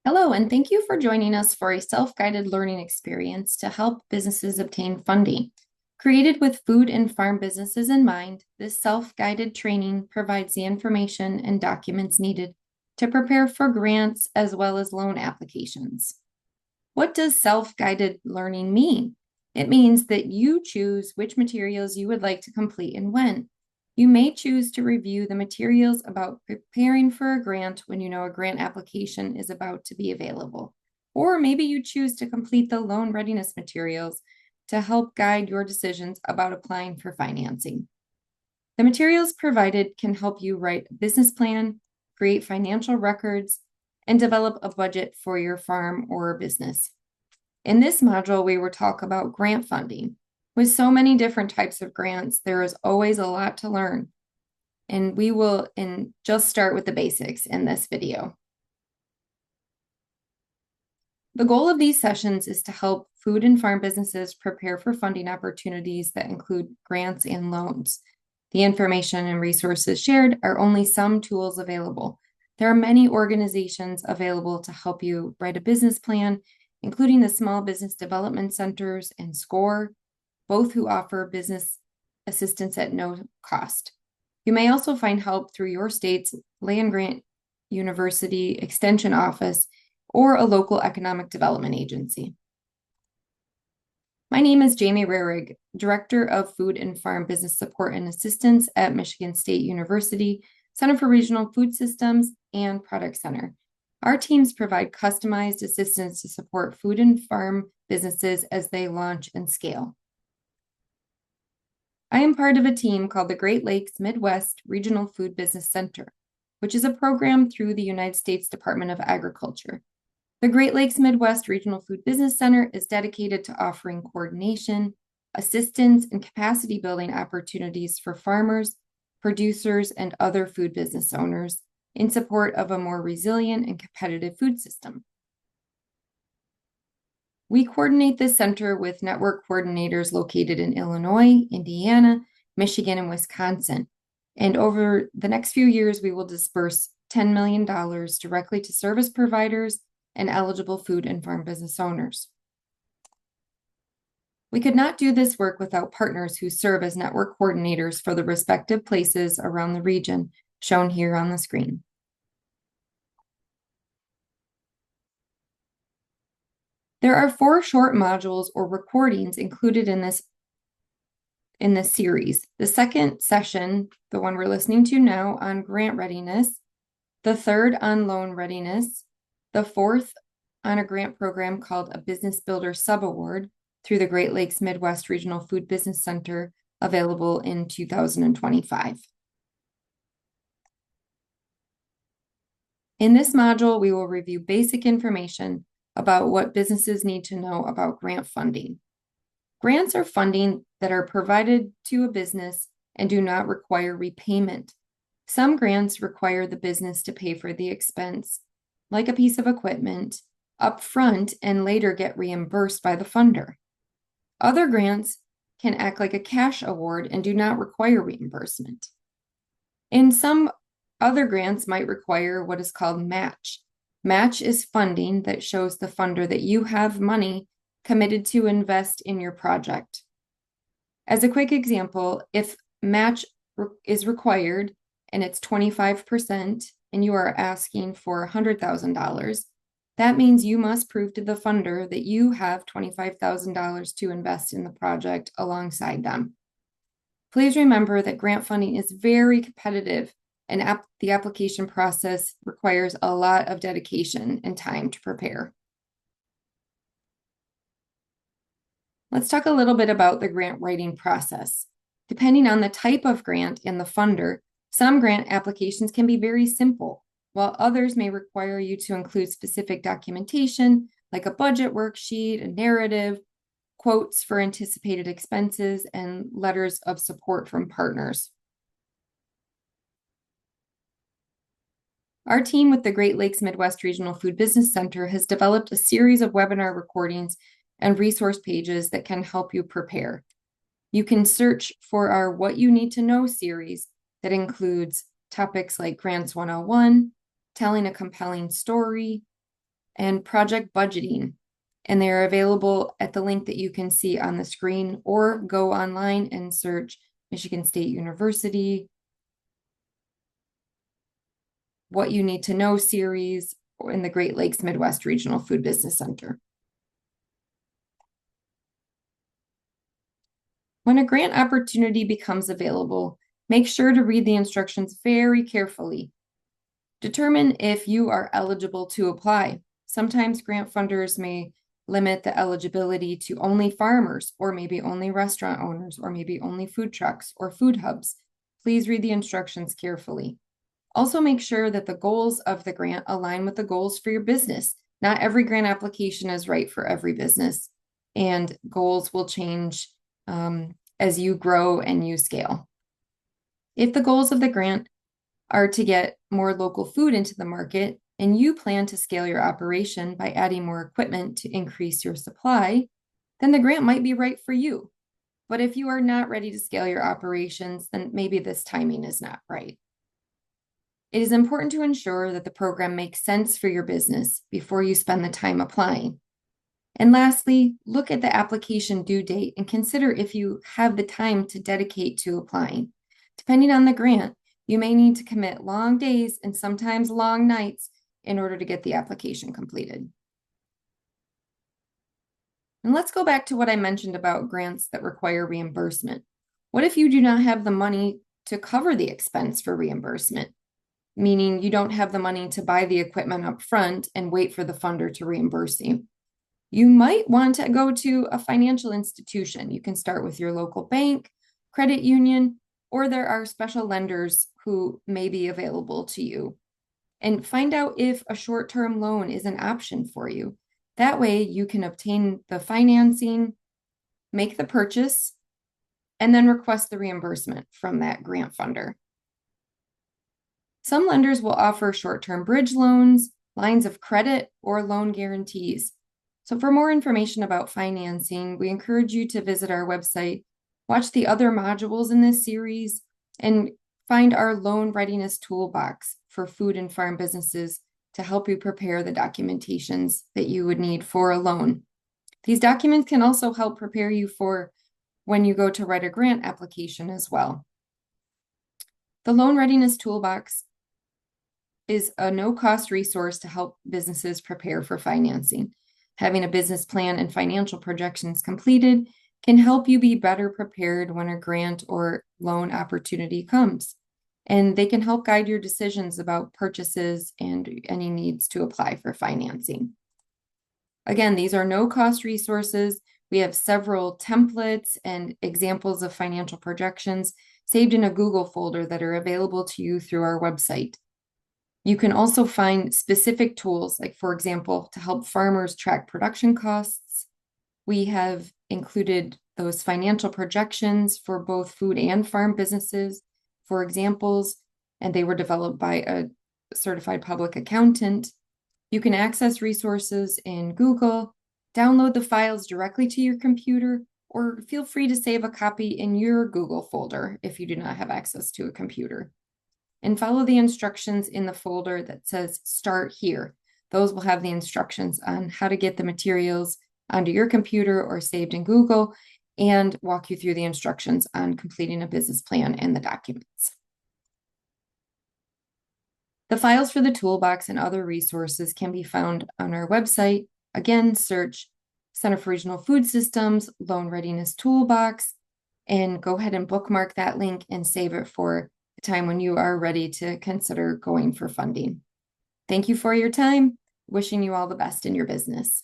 Hello, and thank you for joining us for a self-guided learning experience to help businesses obtain funding. Created with food and farm businesses in mind, this self-guided training provides the information and documents needed to prepare for grants as well as loan applications. What does self-guided learning mean? It means that you choose which materials you would like to complete and when. You may choose to review the materials about preparing for a grant when you know a grant application is about to be available. Or maybe you choose to complete the loan readiness materials to help guide your decisions about applying for financing. The materials provided can help you write a business plan, create financial records, and develop a budget for your farm or business. In this module, we will talk about grant funding. With so many different types of grants, there is always a lot to learn. And we will just start with the basics in this video. The goal of these sessions is to help food and farm businesses prepare for funding opportunities that include grants and loans. The information and resources shared are only some tools available. There are many organizations available to help you write a business plan, including the Small Business Development Centers and SCORE, both who offer business assistance at no cost. You may also find help through your state's land grant university extension office or a local economic development agency. My name is Jamie Rahrig, Director of Food and Farm Business Support and Assistance at Michigan State University, Center for Regional Food Systems, and Product Center. Our teams provide customized assistance to support food and farm businesses as they launch and scale. I am part of a team called the Great Lakes Midwest Regional Food Business Center, which is a program through the United States Department of Agriculture. The Great Lakes Midwest Regional Food Business Center is dedicated to offering coordination, assistance, and capacity building opportunities for farmers, producers, and other food business owners in support of a more resilient and competitive food system. We coordinate this center with network coordinators located in Illinois, Indiana, Michigan, and Wisconsin. And over the next few years, we will disperse $10 million directly to service providers and eligible food and farm business owners. We could not do this work without partners who serve as network coordinators for the respective places around the region, shown here on the screen. There are 4 short modules or recordings included in this series. The second session, the one we're listening to now, on grant readiness, the third on loan readiness, the fourth on a grant program called a Business Builder Subaward through the Great Lakes Midwest Regional Food Business Center, available in 2025. In this module, we will review basic information about what businesses need to know about grant funding. Grants are funding that are provided to a business and do not require repayment. Some grants require the business to pay for the expense, like a piece of equipment, upfront and later get reimbursed by the funder. Other grants can act like a cash award and do not require reimbursement. And some other grants might require what is called match. Match is funding that shows the funder that you have money committed to invest in your project. As a quick example, if match is required and it's 25% and you are asking for $100,000, that means you must prove to the funder that you have $25,000 to invest in the project alongside them. Please remember that grant funding is very competitive, and the application process requires a lot of dedication and time to prepare. Let's talk a little bit about the grant writing process. Depending on the type of grant and the funder, some grant applications can be very simple, while others may require you to include specific documentation, like a budget worksheet, a narrative, quotes for anticipated expenses, and letters of support from partners. Our team with the Great Lakes Midwest Regional Food Business Center has developed a series of webinar recordings and resource pages that can help you prepare. You can search for our What You Need to Know series that includes topics like Grants 101, telling a compelling story, and project budgeting. And they're available at the link that you can see on the screen, or go online and search Michigan State University, What You Need to Know series, or in the Great Lakes Midwest Regional Food Business Center. When a grant opportunity becomes available, make sure to read the instructions very carefully. Determine if you are eligible to apply. Sometimes grant funders may limit the eligibility to only farmers, or maybe only restaurant owners, or maybe only food trucks or food hubs. Please read the instructions carefully. Also, make sure that the goals of the grant align with the goals for your business. Not every grant application is right for every business, and goals will change as you grow and you scale. If the goals of the grant are to get more local food into the market, and you plan to scale your operation by adding more equipment to increase your supply, then the grant might be right for you. But if you are not ready to scale your operations, then maybe this timing is not right. It is important to ensure that the program makes sense for your business before you spend the time applying. And lastly, look at the application due date and consider if you have the time to dedicate to applying. Depending on the grant, you may need to commit long days and sometimes long nights in order to get the application completed. And let's go back to what I mentioned about grants that require reimbursement. What if you do not have the money to cover the expense for reimbursement? Meaning you don't have the money to buy the equipment up front and wait for the funder to reimburse you. You might want to go to a financial institution. You can start with your local bank, credit union, or there are special lenders who may be available to you. And find out if a short-term loan is an option for you. That way you can obtain the financing, make the purchase, and then request the reimbursement from that grant funder. Some lenders will offer short-term bridge loans, lines of credit, or loan guarantees. So for more information about financing, we encourage you to visit our website, watch the other modules in this series, and find our loan readiness toolbox for food and farm businesses to help you prepare the documentations that you would need for a loan. These documents can also help prepare you for when you go to write a grant application as well. The loan readiness toolbox is a no-cost resource to help businesses prepare for financing. Having a business plan and financial projections completed can help you be better prepared when a grant or loan opportunity comes. And they can help guide your decisions about purchases and any needs to apply for financing. Again, these are no-cost resources. We have several templates and examples of financial projections saved in a Google folder that are available to you through our website. You can also find specific tools, like, for example, to help farmers track production costs. We have included those financial projections for both food and farm businesses, for examples, and they were developed by a certified public accountant. You can access resources in Google, download the files directly to your computer, or feel free to save a copy in your Google folder if you do not have access to a computer. And follow the instructions in the folder that says Start Here. Those will have the instructions on how to get the materials onto your computer or saved in Google, and walk you through the instructions on completing a business plan and the documents. The files for the toolbox and other resources can be found on our website. Again, search Center for Regional Food Systems, Loan Readiness Toolbox, and go ahead and bookmark that link and save it for the time when you are ready to consider going for funding. Thank you for your time. Wishing you all the best in your business.